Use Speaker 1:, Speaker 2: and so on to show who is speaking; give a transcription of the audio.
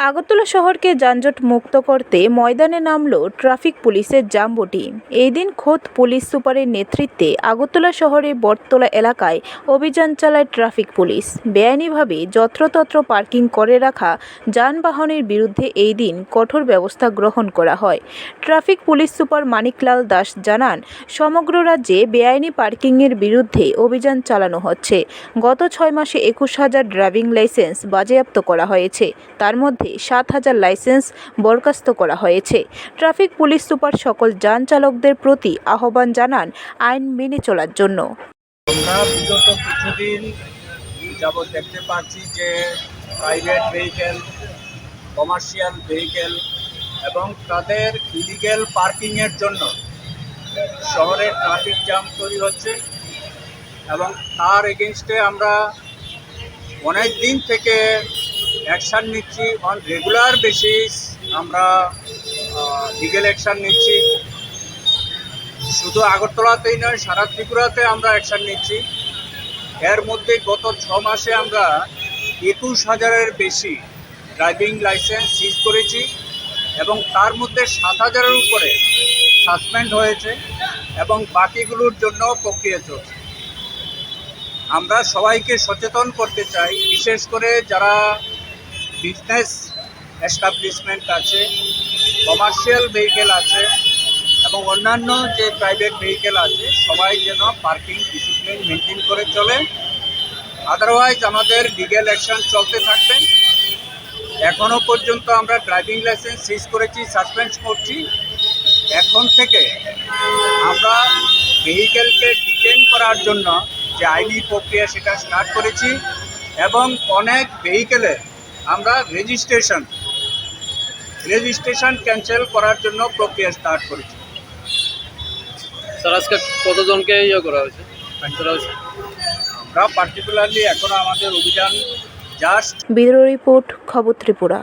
Speaker 1: আগরতলা শহরকে যানজট মুক্ত করতে ময়দানে নামল ট্রাফিক পুলিশের জাম্বো টিম। এই দিন খোদ পুলিশ সুপারের নেতৃত্বে আগরতলা শহরের বটতলা এলাকায় অভিযান চালায় ট্রাফিক পুলিশ। বেআইনিভাবে যত্রতত্র পার্কিং করে রাখা যানবাহনের বিরুদ্ধে এই দিন কঠোর ব্যবস্থা গ্রহণ করা হয়। Traffic police super Maniklal Das জানান, সমগ্র রাজ্যে বেআইনি পার্কিংয়ের বিরুদ্ধে অভিযান চালানো হচ্ছে। গত 6 মাসে 21,000 ড্রাইভিং লাইসেন্স বাজেয়াপ্ত করা হয়েছে, তার মধ্যে 7,000 লাইসেন্স বরখাস্ত করা হয়েছে। ট্রাফিক পুলিশ সুপার সকল যান চালকদের প্রতি আহ্বান জানান আইন মেনে চলার জন্য।
Speaker 2: আমরা বিগত কিছুদিন যাবৎ দেখতে পাচ্ছি যে প্রাইভেট ভেহিকেল, কমার্শিয়াল ভেহিকেল এবং তাদের ইলিগ্যাল পার্কিংয়ের জন্য শহরে ট্রাফিক জ্যাম তৈরি হচ্ছে এবং তার এগেনস্টে আমরা অনেক দিন থেকে অ্যাকশান নিচ্ছি। অন রেগুলার বেসিস আমরা লিগ্যাল অ্যাকশান নিচ্ছি। শুধু আগরতলাতেই নয়, সারা ত্রিপুরাতে আমরা অ্যাকশান নিচ্ছি। এর মধ্যে গত 6 মাসে আমরা 21,000-এর বেশি ড্রাইভিং লাইসেন্স সিজ করেছি এবং তার মধ্যে 7,000-এর উপরে সাসপেন্ড হয়েছে এবং বাকিগুলোর জন্য প্রক্রিয়া চলছে। আমরা সবাইকে সচেতন করতে চাই, বিশেষ করে যারা বিজনেস এস্টাবলিশমেন্ট আছে, কমার্শিয়াল ভেহিকেল আছে এবং অন্যান্য যে প্রাইভেট ভেহিকেল আছে, সবাই যেন পার্কিং ডিসিপ্লিন মেনটেন করে চলে। আদারওয়াইজ আমাদের লিগ্যাল অ্যাকশন চলতে থাকবে। এখনও পর্যন্ত আমরা ড্রাইভিং লাইসেন্স সিজ করেছি, সাসপেন্ড করছি। এখন থেকে আমরা ভেহিকেলকে ডিটেইন করার জন্য যে আইনি প্রক্রিয়া সেটা স্টার্ট করেছি এবং অনেক ভেহিকেলে আমরা রেজিস্ট্রেশন ক্যান্সেল করার জন্য প্রক্রিয়া স্টার্ট করেছি।
Speaker 3: স্যার, আজকে কতজনকে করা হয়েছে?
Speaker 2: আমরা পার্টিকুলারলি এখনো আমাদের অভিযান জাস্ট।
Speaker 1: ব্যুরো রিপোর্ট, খবর ত্রিপুরা।